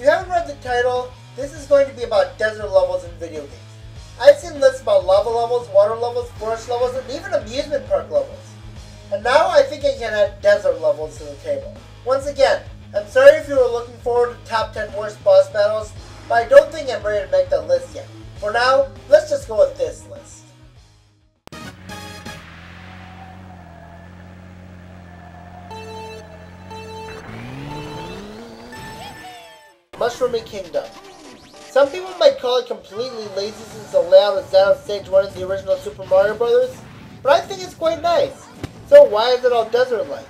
you haven't read the title, this is going to be about desert levels in video games. I've seen lists about lava levels, water levels, forest levels, and even amusement park levels. And now I think I can add desert levels to the table. Once again, I'm sorry if you were looking forward to top 10 worst boss battles, but I don't think I'm ready to make that list yet. For now, let's just go with this list. Mushroomy Kingdom. Some people might call it completely lazy since the layout is that of stage 1 in the original Super Mario Bros., but I think it's quite nice. So why is it all desert-like?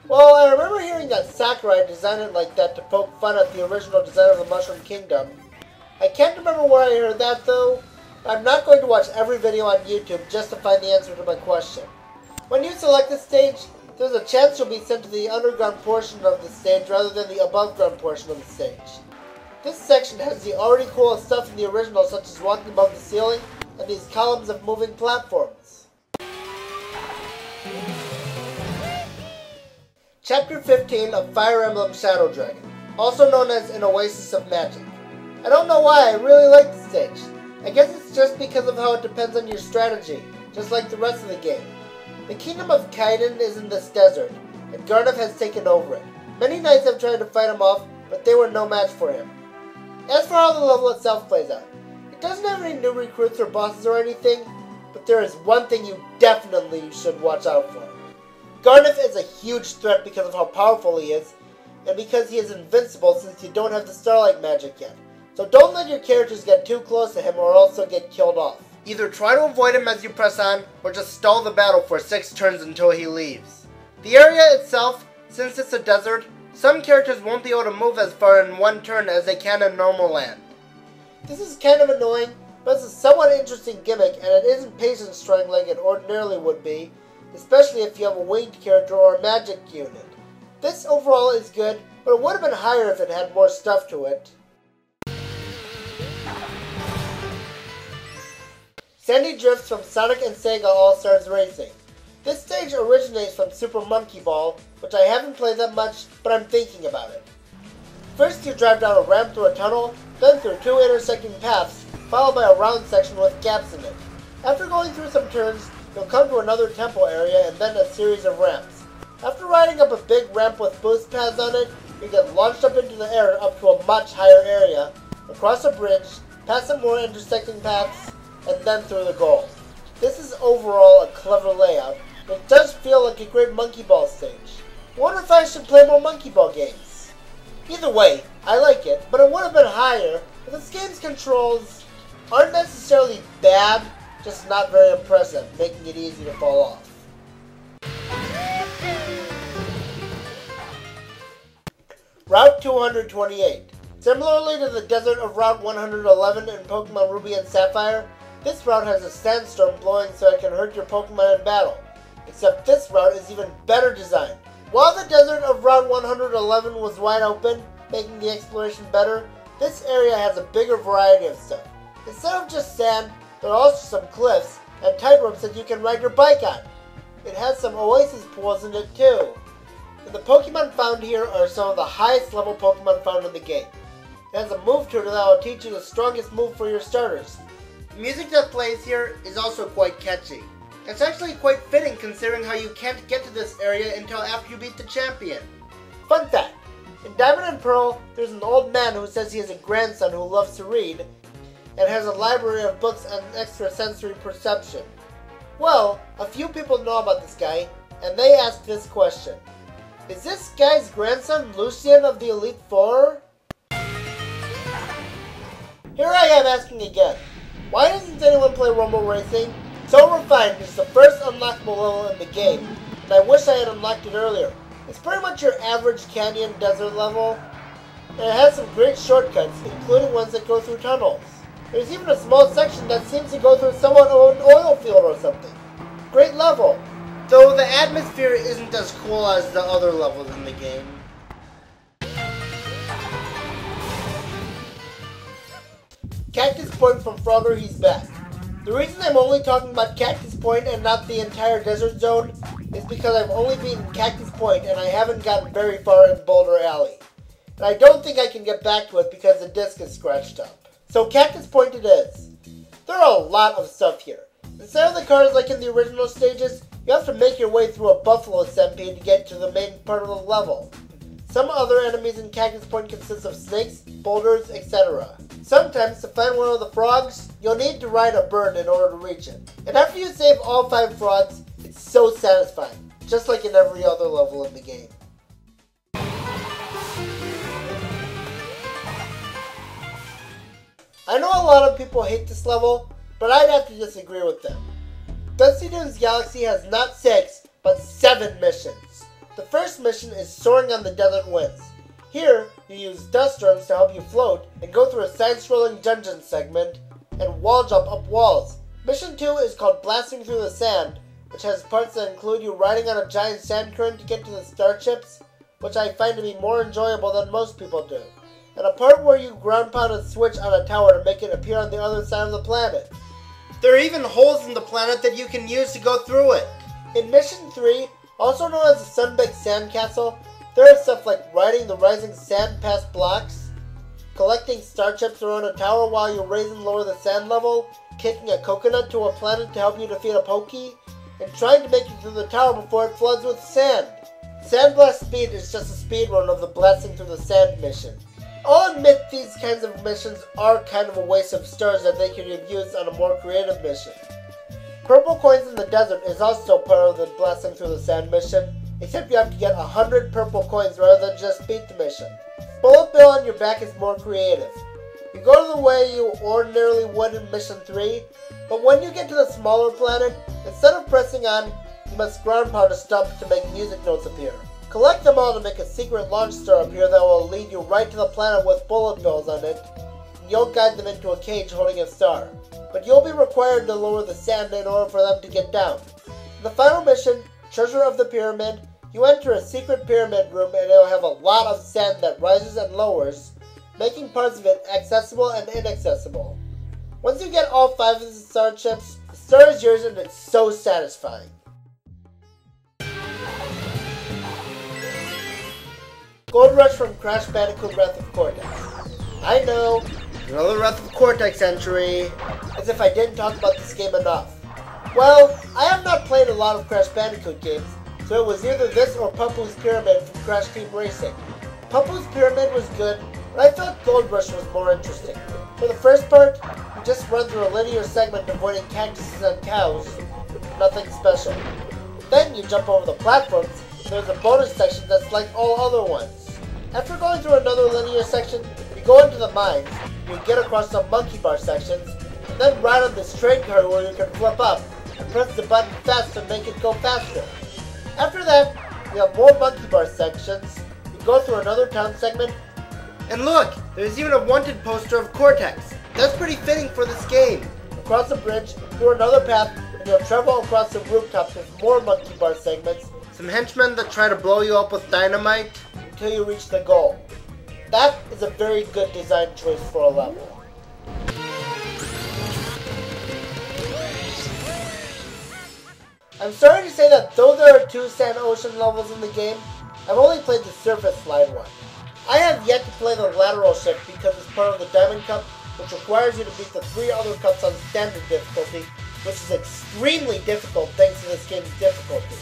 Well, I remember hearing that Sakurai designed it like that to poke fun at the original design of the Mushroom Kingdom. I can't remember where I heard that though. I'm not going to watch every video on YouTube just to find the answer to my question. When you select a stage, there's a chance you'll be sent to the underground portion of the stage rather than the above ground portion of the stage. This section has the already cool stuff in the original, such as walking above the ceiling and these columns of moving platforms. Chapter 15 of Fire Emblem Shadow Dragon, also known as an Oasis of Magic. I don't know why, I really like this stage. I guess it's just because of how it depends on your strategy, just like the rest of the game. The Kingdom of Kaiden is in this desert, and Garnov has taken over it. Many knights have tried to fight him off, but they were no match for him. As for how the level itself plays out, it doesn't have any new recruits or bosses or anything, but there is one thing you definitely should watch out for. Garnov is a huge threat because of how powerful he is, and because he is invincible since you don't have the Starlight magic yet. So don't let your characters get too close to him or else he'll get killed off. Either try to avoid him as you press on, or just stall the battle for 6 turns until he leaves. The area itself, since it's a desert, some characters won't be able to move as far in one turn as they can in normal land. This is kind of annoying, but it's a somewhat interesting gimmick and it isn't patience trying like it ordinarily would be, especially if you have a winged character or a magic unit. This overall is good, but it would have been higher if it had more stuff to it. Sandy Drifts from Sonic and Sega All-Stars Racing. This stage originates from Super Monkey Ball, which I haven't played that much, but I'm thinking about it. First you drive down a ramp through a tunnel, then through 2 intersecting paths, followed by a round section with gaps in it. After going through some turns, you'll come to another temple area and then a series of ramps. After riding up a big ramp with boost pads on it, you get launched up into the air up to a much higher area, across a bridge, past some more intersecting paths, and then through the goal. This is overall a clever layout, but it does feel like a great Monkey Ball stage. I wonder if I should play more Monkey Ball games. Either way, I like it, but it would have been higher, but this game's controls aren't necessarily bad, just not very impressive, making it easy to fall off. Route 228. Similarly to the desert of Route 111 in Pokémon Ruby and Sapphire, this route has a sandstorm blowing so it can hurt your Pokémon in battle. Except this route is even better designed. While the desert of Route 111 was wide open, making the exploration better, this area has a bigger variety of stuff. Instead of just sand, there are also some cliffs and tightropes that you can ride your bike on. It has some oasis pools in it too. And the Pokemon found here are some of the highest level Pokemon found in the game. It has a move tutor that will teach you the strongest move for your starters. The music that plays here is also quite catchy. It's actually quite fitting considering how you can't get to this area until after you beat the champion. Fun fact, in Diamond and Pearl, there's an old man who says he has a grandson who loves to read, and has a library of books on extrasensory perception. Well, a few people know about this guy, and they asked this question. Is this guy's grandson Lucien of the Elite Four? Here I am asking again, why doesn't anyone play Rumble Racing? So Refined is the first unlockable level in the game, and I wish I had unlocked it earlier. It's pretty much your average canyon desert level, and it has some great shortcuts, including ones that go through tunnels. There's even a small section that seems to go through somewhat of an oil field or something. Great level, though the atmosphere isn't as cool as the other levels in the game. Cactus Point from Frogger, he's back. The reason I'm only talking about Cactus Point and not the entire desert zone is because I've only beaten Cactus Point and I haven't gotten very far in Boulder Alley. and I don't think I can get back to it because the disc is scratched up. So Cactus Point it is. There are a lot of stuff here. Instead of the cars like in the original stages, you have to make your way through a buffalo stampede to get to the main part of the level. Some other enemies in Cactus Point consist of snakes, boulders, etc. Sometimes, to find one of the frogs, you'll need to ride a bird in order to reach it. And after you save all 5 frogs, it's so satisfying, just like in every other level in the game. I know a lot of people hate this level, but I'd have to disagree with them. Dusty Dunes Galaxy has not 6, but 7 missions. The first mission is Soaring on the Desert Winds. Here, you use dust storms to help you float and go through a side-scrolling dungeon segment and wall jump up walls. Mission 2 is called Blasting Through the Sand, which has parts that include you riding on a giant sand current to get to the starships, which I find to be more enjoyable than most people do, and a part where you ground pound a switch on a tower to make it appear on the other side of the planet. There are even holes in the planet that you can use to go through it. In Mission 3, also known as the Sunbaked Sandcastle, there is stuff like riding the rising sand past blocks, collecting star chips around a tower while you raise and lower the sand level, kicking a coconut to a planet to help you defeat a Pokey, and trying to make it through the tower before it floods with sand. Sandblast Speed is just a speed run of the Blasting Through the Sand mission. I'll admit these kinds of missions are kind of a waste of stars that they could have used on a more creative mission. Purple Coins in the Desert is also part of the Blasting Through the Sand mission, except you have to get 100 purple coins rather than just beat the mission. Bullet Bill on your back is more creative. You go to the way you ordinarily would in Mission 3, but when you get to the smaller planet, instead of pressing on, you must ground pound a stump to make music notes appear. Collect them all to make a secret launch star appear that will lead you right to the planet with bullet bills on it, and you'll guide them into a cage holding a star. But you'll be required to lower the sand in order for them to get down. In the final mission, Treasure of the Pyramid, you enter a secret pyramid room and it'll have a lot of sand that rises and lowers, making parts of it accessible and inaccessible. Once you get all 5 of the star chips, the star is yours and it's so satisfying. Gold Rush from Crash Bandicoot Wrath of Cortex. I know, another Wrath of Cortex entry, as if I didn't talk about this game enough. Well, I have not played a lot of Crash Bandicoot games, so it was either this or Papu's Pyramid from Crash Team Racing. Papu's Pyramid was good, but I felt Gold Rush was more interesting. For the first part, you just run through a linear segment avoiding cactuses and cows, nothing special. Then you jump over the platforms, and there's a bonus section that's like all other ones. After going through another linear section, you go into the mines, you get across some monkey bar sections, and then ride on this train car where you can flip up, and press the button fast to make it go faster. After that, you have more monkey bar sections, you go through another town segment, and look, there's even a wanted poster of Cortex. That's pretty fitting for this game. Across the bridge, through another path, and you'll travel across the rooftops with more monkey bar segments, some henchmen that try to blow you up with dynamite, until you reach the goal. That is a very good design choice for a level. I'm sorry to say that though there are 2 Sand Ocean levels in the game, I've only played the surface slide one. I have yet to play the lateral shift because it's part of the Diamond Cup, which requires you to beat the 3 other cups on standard difficulty, which is extremely difficult thanks to this game's difficulty.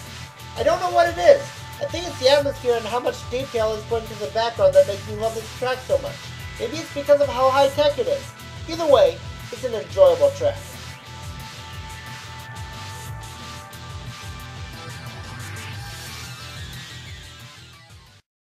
I don't know what it is. I think it's the atmosphere and how much detail is put into the background that makes me love this track so much. Maybe it's because of how high tech it is. Either way, it's an enjoyable track.